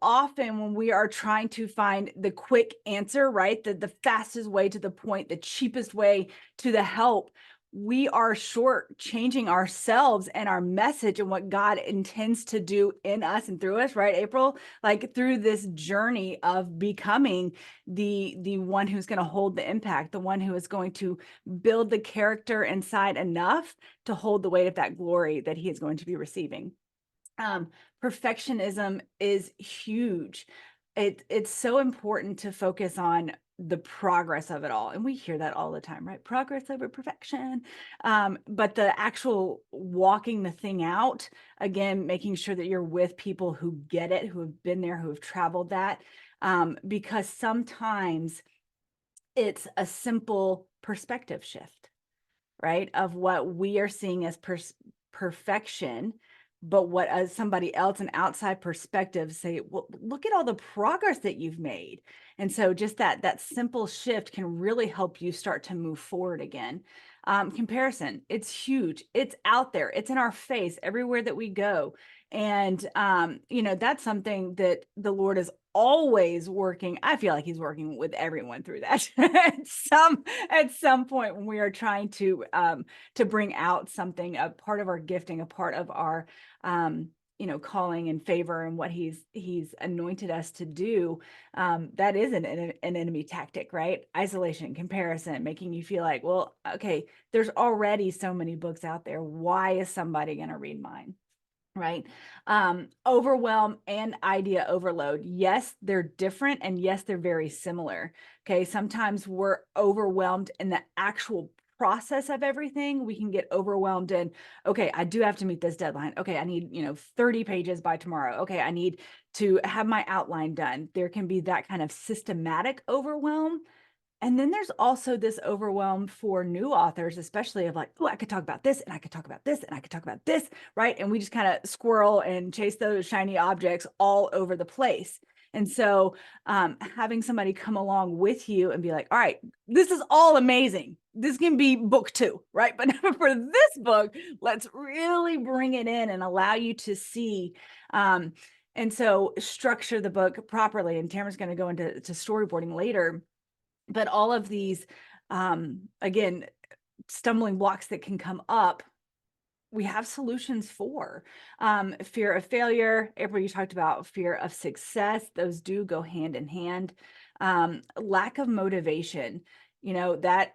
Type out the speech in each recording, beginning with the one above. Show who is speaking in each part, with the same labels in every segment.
Speaker 1: often when we are trying to find the quick answer, right? The fastest way to the point, the cheapest way to the help, we are short changing ourselves and our message and what God intends to do in us and through us, right, April? Like through this journey of becoming the one who's going to hold the impact, the one who is going to build the character inside enough to hold the weight of that glory that he is going to be receiving. Um, Perfectionism is huge. It's so important to focus on the progress of it all. And we hear that all the time, right? Progress over perfection. But the actual walking the thing out, again, making sure that you're with people who get it, who have been there, who have traveled that. Because sometimes it's a simple perspective shift, right? Of what we are seeing as perfection, but what as somebody else, an outside perspective, say, well, look at all the progress that you've made. And so just that simple shift can really help you start to move forward again. Comparison, it's huge. It's out there. It's in our face everywhere that we go. And that's something that the Lord is always working. I feel like he's working with everyone through that at some point when we are trying to bring out something, a part of our gifting, a part of our calling and favor and what he's anointed us to do. That is an enemy tactic, right? Isolation, comparison, making you feel like, well, okay, there's already so many books out there. Why is somebody going to read mine? Right. Overwhelm and idea overload. Yes, they're different. And yes, they're very similar. Okay. Sometimes we're overwhelmed in the actual process of everything. We can get overwhelmed in, okay, I do have to meet this deadline. Okay. I need, 30 pages by tomorrow. Okay. I need to have my outline done. There can be that kind of systematic overwhelm. And then there's also this overwhelm for new authors, especially of like, oh, I could talk about this and I could talk about this and I could talk about this, right? And we just kind of squirrel and chase those shiny objects all over the place. And so having somebody come along with you and be like, all right, this is all amazing. This can be book 2, right? But for this book, let's really bring it in and allow you to see. And so structure the book properly. And Tamara's going to go into storyboarding later. But all of these, again, stumbling blocks that can come up, we have solutions for. Fear of failure. April, you talked about fear of success. Those do go hand in hand. Lack of motivation, that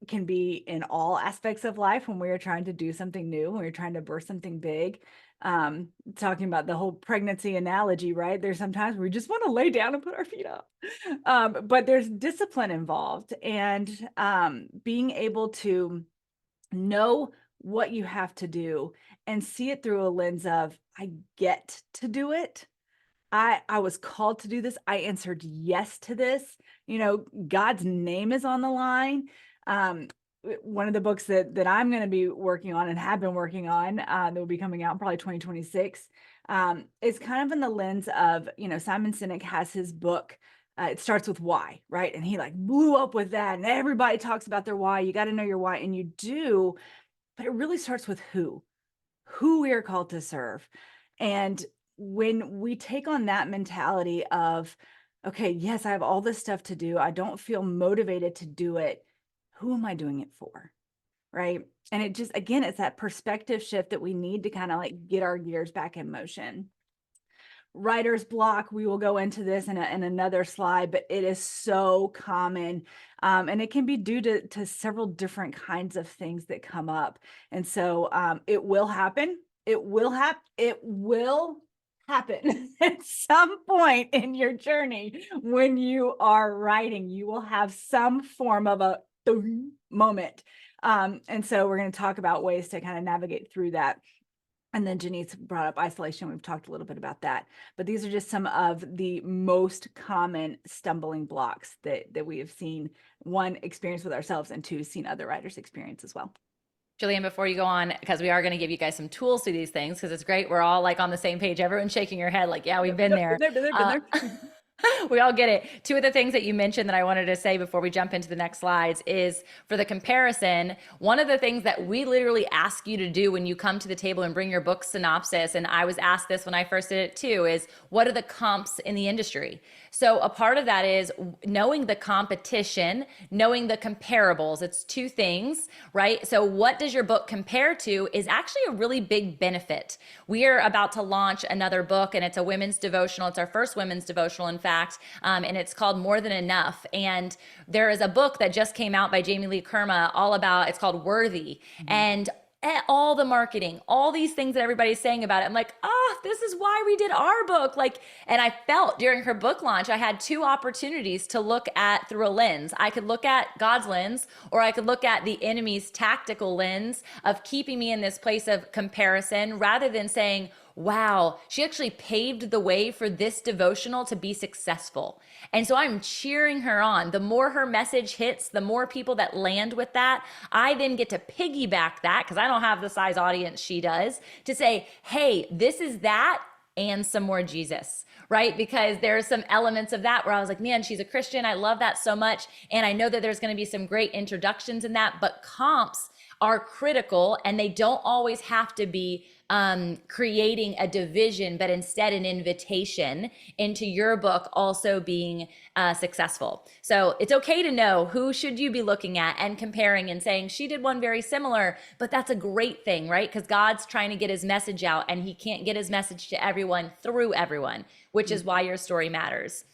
Speaker 1: can be in all aspects of life when we're trying to do something new, when we're trying to birth something big. Talking about the whole pregnancy analogy, right? There's sometimes we just want to lay down and put our feet up. But there's discipline involved, and being able to know what you have to do and see it through a lens of, I get to do it. I was called to do this. I answered yes to this. God's name is on the line. One of the books that I'm going to be working on and have been working on that will be coming out in probably 2026 is kind of in the lens of, Simon Sinek has his book. It starts with why, right? And he like blew up with that. And everybody talks about their why. You got to know your why. And you do, but it really starts with who we are called to serve. And when we take on that mentality of, okay, yes, I have all this stuff to do. I don't feel motivated to do it. Who am I doing it for? Right. And it just, again, it's that perspective shift that we need to kind of like get our gears back in motion. Writer's block, we will go into this in another slide, but it is so common. And it can be due to several different kinds of things that come up. And so it will happen. It will happen at some point in your journey. When you are writing, you will have some form of a moment. And so we're going to talk about ways to kind of navigate through that. And then Janice brought up isolation. We've talked a little bit about that, but these are just some of the most common stumbling blocks that we have seen, one, experience with ourselves, and two, seen other writers experience as well.
Speaker 2: Julianne, before you go on, because we are going to give you guys some tools to these things, because it's great. We're all like on the same page. Everyone's shaking your head like, yeah, we've been there.
Speaker 1: Been there.
Speaker 2: We all get it. Two of the things that you mentioned that I wanted to say before we jump into the next slides is for the comparison. One of the things that we literally ask you to do when you come to the table and bring your book synopsis, and I was asked this when I first did it too, is what are the comps in the industry? So a part of that is knowing the competition, knowing the comparables. It's two things, right? So what does your book compare to is actually a really big benefit. We are about to launch another book, and it's a women's devotional. It's our first women's devotional, in fact, and it's called More Than Enough. And there is a book that just came out by Jamie Lee Kerma all about, it's called Worthy. And all the marketing, all these things that everybody's saying about it. I'm like, this is why we did our book. Like, and I felt during her book launch, I had two opportunities to look at through a lens. I could look at God's lens, or I could look at the enemy's tactical lens of keeping me in this place of comparison, rather than saying, wow, she actually paved the way for this devotional to be successful. And so I'm cheering her on. The more her message hits, the more people that land with that, I then get to piggyback that, because I don't have the size audience she does, to say, hey, this is that and some more Jesus, right? Because there's some elements of that where I was like, man, she's a Christian. I love that so much. And I know that there's going to be some great introductions in that, but comps are critical, and they don't always have to be creating a division, but instead an invitation into your book also being successful. So it's okay to know who should you be looking at and comparing and saying, she did one very similar, but that's a great thing, right? Because God's trying to get his message out, and he can't get his message to everyone through everyone, which is why your story matters.